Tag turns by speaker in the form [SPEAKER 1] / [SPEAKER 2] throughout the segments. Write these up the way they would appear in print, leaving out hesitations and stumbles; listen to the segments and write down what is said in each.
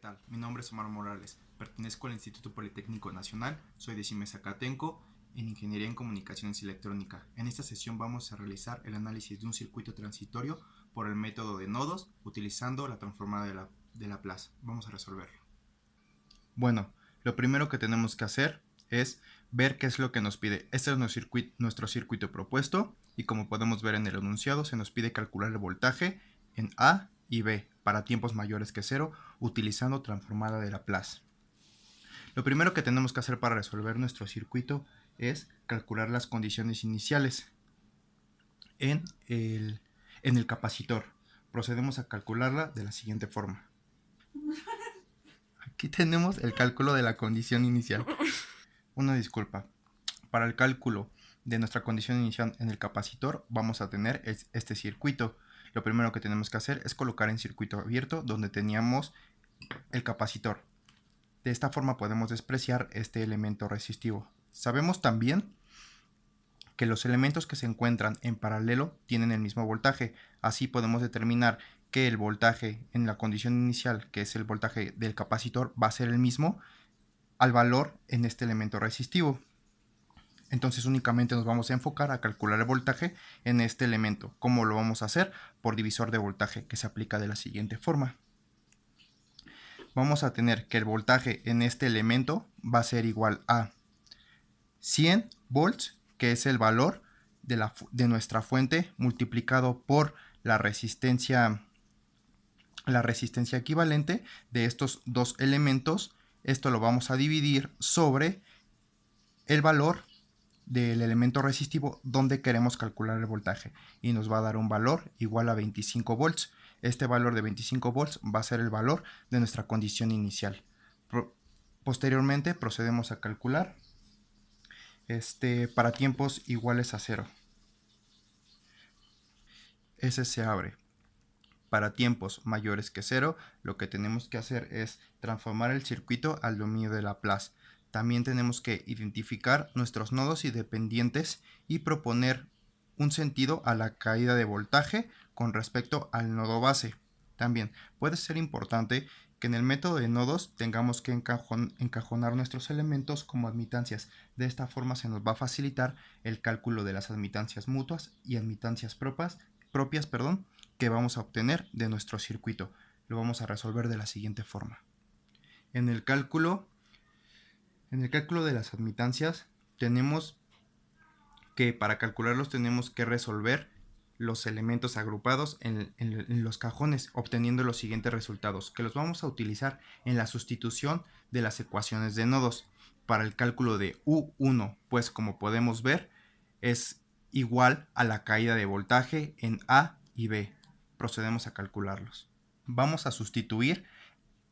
[SPEAKER 1] tal? Mi nombre es Omar Morales, pertenezco al Instituto Politécnico Nacional, soy de CIME Zacatenco en Ingeniería en Comunicaciones y Electrónica. En esta sesión vamos a realizar el análisis de un circuito transitorio por el método de nodos utilizando la transformada de Laplace. Vamos a resolverlo. Bueno, lo primero que tenemos que hacer es ver qué es lo que nos pide. Este es nuestro circuito propuesto y como podemos ver en el enunciado se nos pide calcular el voltaje en A y B para tiempos mayores que 0 utilizando transformada de Laplace. Lo primero que tenemos que hacer para resolver nuestro circuito es calcular las condiciones iniciales en el capacitor. Procedemos a calcularla de la siguiente forma. Aquí tenemos el cálculo de la condición inicial. Una disculpa. Para el cálculo de nuestra condición inicial en el capacitor vamos a tener este circuito. Lo primero que tenemos que hacer es colocar en circuito abierto donde teníamos el capacitor. De esta forma podemos despreciar este elemento resistivo. Sabemos también que los elementos que se encuentran en paralelo tienen el mismo voltaje. Así podemos determinar que el voltaje en la condición inicial, que es el voltaje del capacitor, va a ser el mismo al valor en este elemento resistivo. Entonces únicamente nos vamos a enfocar a calcular el voltaje en este elemento. ¿Cómo lo vamos a hacer? Por divisor de voltaje, que se aplica de la siguiente forma. Vamos a tener que el voltaje en este elemento va a ser igual a 100 volts, que es el valor de nuestra fuente, multiplicado por la resistencia equivalente de estos dos elementos. Esto lo vamos a dividir sobre el valor del elemento resistivo donde queremos calcular el voltaje y nos va a dar un valor igual a 25 volts. Este valor de 25 volts va a ser el valor de nuestra condición inicial. Posteriormente procedemos a calcular para tiempos iguales a 0. Ese se abre. Para tiempos mayores que 0, lo que tenemos que hacer es transformar el circuito al dominio de Laplace. También tenemos que identificar nuestros nodos independientes y proponer un sentido a la caída de voltaje con respecto al nodo base. También puede ser importante que en el método de nodos tengamos que encajonar nuestros elementos como admitancias. De esta forma se nos va a facilitar el cálculo de las admitancias mutuas y admitancias propias, que vamos a obtener de nuestro circuito. Lo vamos a resolver de la siguiente forma. En el cálculo de las admitancias tenemos que para calcularlos tenemos que resolver los elementos agrupados en los cajones, obteniendo los siguientes resultados, que los vamos a utilizar en la sustitución de las ecuaciones de nodos. Para el cálculo de U1, pues como podemos ver, es igual a la caída de voltaje en A y B. Procedemos a calcularlos. Vamos a sustituir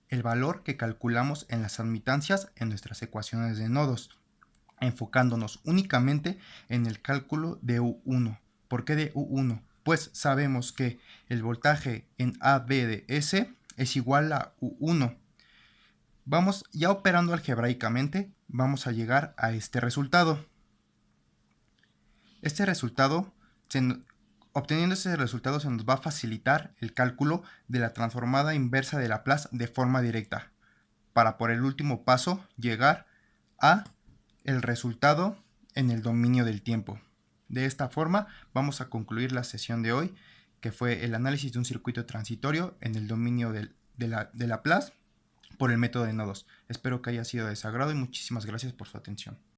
[SPEAKER 1] el valor que calculamos en las admitancias en nuestras ecuaciones de nodos, enfocándonos únicamente en el cálculo de U1. ¿Por qué de U1? Pues sabemos que el voltaje en AB de S es igual a U1. Vamos ya operando algebraicamente, vamos a llegar a este resultado. Obteniendo ese resultado se nos va a facilitar el cálculo de la transformada inversa de Laplace de forma directa, para por el último paso llegar a el resultado en el dominio del tiempo. De esta forma vamos a concluir la sesión de hoy, que fue el análisis de un circuito transitorio en el dominio de Laplace por el método de nodos. Espero que haya sido de su agrado y muchísimas gracias por su atención.